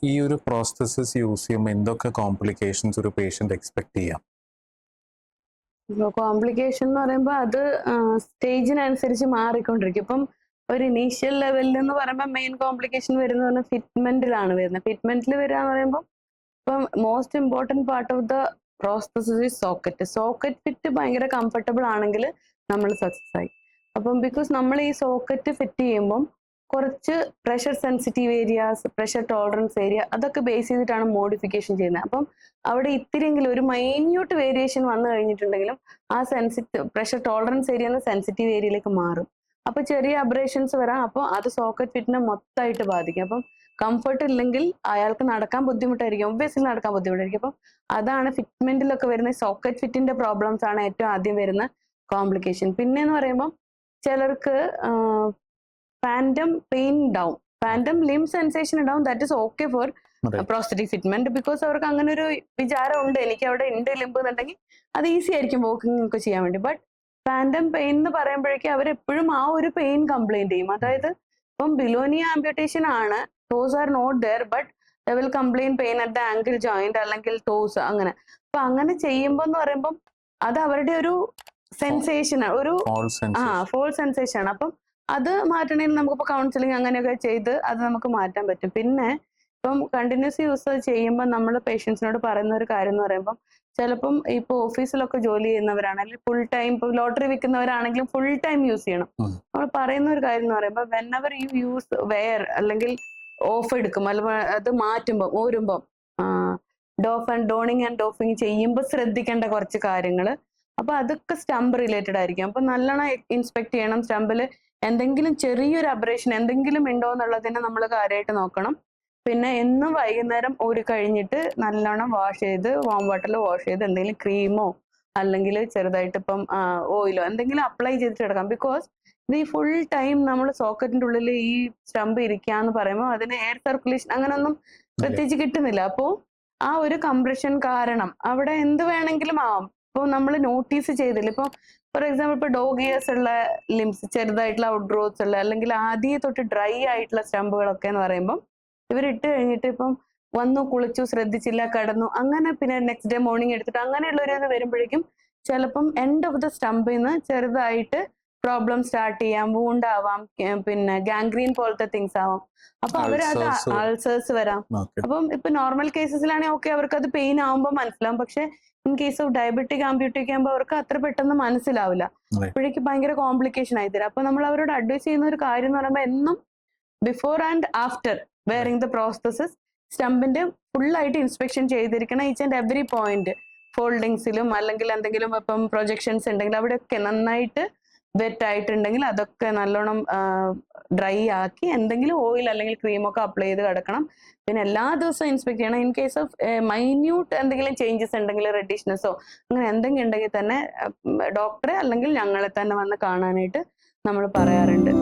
ഈ ഒരു prosthesis use ചെയ്യുമ്പോൾ എന്തൊക്കെ കോംപ്ലിക്കേഷൻസ് ഒരു പേഷ്യന്റ് എക്സ്പെക്ട് ചെയ്യാം? കോംപ്ലിക്കേഷൻ എന്ന് പറയുമ്പോൾ അത് സ്റ്റേജിനനുസരിച്ച് മാറിക്കൊണ്ടിരിക്കും. ഇപ്പം ഒരു ഇനീഷ്യൽ ലെവലിൽ എന്ന് പറയുമ്പോൾ മെയിൻ കോംപ്ലിക്കേഷൻ വരുന്നത് പറഞ്ഞാൽ ഫിറ്റ്മെന്റിലാണ് വരുന്നത്. ഫിറ്റ്മെന്റിൽ വരിക എന്ന് പറയുമ്പോൾ ഇപ്പം most important part of the prosthesis is socket. Socket fit ഭയങ്കര കംഫർട്ടബിൾ ആണെങ്കിൽ നമ്മൾ സക്സസ് ആയി. അപ്പം ബിക്കോസ് നമ്മൾ ഈ സോക്കറ്റ് ഫിറ്റ് ചെയ്യുമ്പം കുറച്ച് pressure sensitive areas, pressure tolerance area അതൊക്കെ ബേസ് ചെയ്തിട്ടാണ് മോഡിഫിക്കേഷൻ ചെയ്യുന്നത്. അപ്പം അവിടെ ഇത്തിരിയെങ്കിലും ഒരു മൈന്യൂട്ട് വേരിയേഷൻ വന്നു കഴിഞ്ഞിട്ടുണ്ടെങ്കിലും ആ പ്രഷർ ടോളറൻസ് ഏരിയ സെൻസിറ്റീവ് ഏരിയയിലേക്ക് മാറും. അപ്പൊ ചെറിയ അബ്രേഷൻസ് വരാം. അപ്പോൾ അത് സോക്കറ്റ് ഫിറ്റിനെ മൊത്തമായിട്ട് ബാധിക്കും. അപ്പം കംഫർട്ട് ഇല്ലെങ്കിൽ അയാൾക്ക് നടക്കാൻ ബുദ്ധിമുട്ടായിരിക്കും, ഒബ്വിയസ്ലി നടക്കാൻ ബുദ്ധിമുട്ടായിരിക്കും. അപ്പം അതാണ് ഫിറ്റ്മെന്റിലൊക്കെ വരുന്ന സോക്കറ്റ് ഫിറ്റിന്റെ പ്രോബ്ലംസ് ആണ് ഏറ്റവും ആദ്യം വരുന്ന കോംപ്ലിക്കേഷൻ. പിന്നെ എന്ന് പറയുമ്പോൾ ചിലർക്ക് ഫാൻറ്റം പെയിൻ ഉണ്ടാവും, ഫാൻറ്റം ലിം സെൻസേഷൻ ഉണ്ടാവും. That is okay for prosthetic fitment, because അവർക്ക് അങ്ങനെ ഒരു വിചാരം ഉണ്ട്, എനിക്ക് അവിടെ ഉണ്ട് ലിംബ് എന്നുണ്ടെങ്കിൽ അത് ഈസി ആയിരിക്കും വാക്കിംഗ് ഒക്കെ ചെയ്യാൻ വേണ്ടി. ബട്ട് ഫാൻറ്റം പെയിൻ എന്ന് പറയുമ്പോഴേക്കും അവരെപ്പോഴും ആ ഒരു പെയിൻ കംപ്ലൈന്റ് ചെയ്യും. അതായത് ഇപ്പം ബിലോനിയ ആംപ്യൂട്ടേഷൻ ആണ്, toes are not there but they will complain pain at the ankle joint അല്ലെങ്കിൽ ടോസ് അങ്ങനെ. അപ്പൊ അങ്ങനെ ചെയ്യുമ്പോൾ എന്ന് പറയുമ്പോൾ അത് അവരുടെ ഒരു സെൻസേഷൻ, ഒരു ഫോൾ സെൻസേഷൻ ആണ്. അപ്പം അത് മാറ്റണമെങ്കിൽ നമുക്കിപ്പോൾ കൗൺസിലിംഗ് അങ്ങനെയൊക്കെ ചെയ്ത് അത് നമുക്ക് മാറ്റാൻ പറ്റും. പിന്നെ ഇപ്പം കണ്ടിന്യൂസ് യൂസ് ചെയ്യുമ്പോൾ നമ്മൾ പേഷ്യൻസിനോട് പറയുന്ന ഒരു കാര്യം എന്ന് പറയുമ്പോൾ ചിലപ്പം ഇപ്പോൾ ഓഫീസിലൊക്കെ ജോലി ചെയ്യുന്നവരാണെങ്കിൽ ഫുൾ ടൈം, ഇപ്പോൾ ലോട്ടറി വിൽക്കുന്നവരാണെങ്കിലും ഫുൾ ടൈം യൂസ് ചെയ്യണം. നമ്മൾ പറയുന്ന ഒരു കാര്യം എന്ന് പറയുമ്പോൾ വെനെവർ യു യൂസ് വെയർ അല്ലെങ്കിൽ ഓഫ് എടുക്കും, അല്ലെങ്കിൽ അത് മാറ്റുമ്പോൾ ഊരുമ്പം ഡോണിങ് ആൻഡ് ഡോഫിങ് ചെയ്യുമ്പോൾ ശ്രദ്ധിക്കേണ്ട കുറച്ച് കാര്യങ്ങൾ. അപ്പൊ അതൊക്കെ സ്റ്റംപ് റിലേറ്റഡ് ആയിരിക്കും. അപ്പൊ നല്ലോണം ഇൻസ്പെക്ട് ചെയ്യണം. സ്റ്റംപിൽ എന്തെങ്കിലും ചെറിയൊരു അബ്രേഷൻ എന്തെങ്കിലും ഉണ്ടോ എന്നുള്ളതിനെ നമ്മൾ കാര്യമായിട്ട് നോക്കണം. പിന്നെ എന്നും വൈകുന്നേരം ഒരു കഴിഞ്ഞിട്ട് നല്ലോണം വാഷ് ചെയ്ത് വാം വാട്ടറിൽ വാഷ് ചെയ്ത് എന്തെങ്കിലും ക്രീമോ അല്ലെങ്കിൽ ചെറുതായിട്ട് ഇപ്പം ഓയിലോ എന്തെങ്കിലും അപ്ലൈ ചെയ്തിട്ട് കിടക്കാം. ബിക്കോസ് ഇത് ഈ ഫുൾ ടൈം നമ്മൾ സോക്കറ്റിന്റെ ഉള്ളിൽ ഈ സ്റ്റംപ് ഇരിക്കാന്ന് പറയുമ്പോൾ അതിന് എയർ സർക്കുലേഷൻ അങ്ങനൊന്നും പ്രത്യേകിച്ച് കിട്ടുന്നില്ല. അപ്പോൾ ആ ഒരു കംപ്രഷൻ കാരണം അവിടെ എന്ത് വേണമെങ്കിലും ആവാം. ഇപ്പോൾ നമ്മൾ നോട്ടീസ് ചെയ്തില്ല. ഇപ്പോൾ ഫോർ എക്സാമ്പിൾ ഇപ്പോൾ ഡോഗ് ഇയേഴ്സ് ഉള്ള ലിംസ്, ചെറുതായിട്ടുള്ള ഔട്ട് ഗ്രോത്ത്സ് ഉള്ള അല്ലെങ്കിൽ ആദ്യം തൊട്ട് ഡ്രൈ ആയിട്ടുള്ള സ്റ്റംപുകളൊക്കെ എന്ന് പറയുമ്പോൾ ഇവരിട്ട് കഴിഞ്ഞിട്ട് ഇപ്പം വന്നു കുളിച്ചു ശ്രദ്ധിച്ചില്ല കിടന്നു അങ്ങനെ പിന്നെ നെക്സ്റ്റ് ഡേ മോർണിംഗ് എടുത്തിട്ട് അങ്ങനെയുള്ള ഒരു ഇത് വരുമ്പോഴേക്കും ചിലപ്പം എൻഡ് ഓഫ് ദ സ്റ്റംപിൽ നിന്ന് ചെറുതായിട്ട് പ്രോബ്ലം സ്റ്റാർട്ട് ചെയ്യാം, വൂണ്ടാവാം, പിന്നെ ഗാംഗ്രീൻ പോലത്തെ തിങ്സ് ആവാം. അപ്പൊ അവർ അത് അൾസേഴ്സ് വരാം. അപ്പം ഇപ്പൊ നോർമൽ കേസസിലാണെങ്കിൽ ഓക്കെ അവർക്ക് അത് പെയിൻ ആവുമ്പോൾ മനസ്സിലാവും. പക്ഷെ ഇൻ കേസ് ഓഫ് ഡയബറ്റിക് ആംപ്യൂട്ടേക്ക് ആകുമ്പോൾ അവർക്ക് അത്ര പെട്ടെന്ന് മനസ്സിലാവില്ല. അപ്പോഴേക്ക് ഭയങ്കര കോംപ്ലിക്കേഷൻ ആയി തരാം. അപ്പൊ നമ്മൾ അവരോട് അഡ്വൈസ് ചെയ്യുന്ന ഒരു കാര്യം എന്ന് പറയുമ്പോൾ എന്നും before and after wearing the prosthesis സ്റ്റംപിന്റെ ഫുള്ളായിട്ട് ഇൻസ്പെക്ഷൻ ചെയ്തിരിക്കണം. ഈച്ച് ആൻഡ് എവറി പോയിന്റ്, ഫോൾഡിങ്സിലും അല്ലെങ്കിൽ എന്തെങ്കിലും ഇപ്പം പ്രൊജക്ഷൻസ് ഉണ്ടെങ്കിൽ അവിടെയൊക്കെ നന്നായിട്ട് വെറ്റ് ആയിട്ടുണ്ടെങ്കിൽ അതൊക്കെ നല്ലോണം ഡ്രൈ ആക്കി എന്തെങ്കിലും ഓയിൽ അല്ലെങ്കിൽ ക്രീമൊക്കെ അപ്ലൈ ചെയ്ത് കിടക്കണം. പിന്നെ എല്ലാ ദിവസവും ഇൻസ്പെക്ട് ചെയ്യണം. ഇൻ കേസ് ഓഫ് മൈന്യൂട്ട് എന്തെങ്കിലും ചേഞ്ചസ് ഉണ്ടെങ്കിൽ റെഡിഷ്നെസ്സോ അങ്ങനെ എന്തെങ്കിലും ഉണ്ടെങ്കിൽ തന്നെ ഡോക്ടറെ അല്ലെങ്കിൽ ഞങ്ങളെ തന്നെ വന്ന് കാണാനായിട്ട് നമ്മൾ പറയാറുണ്ട്.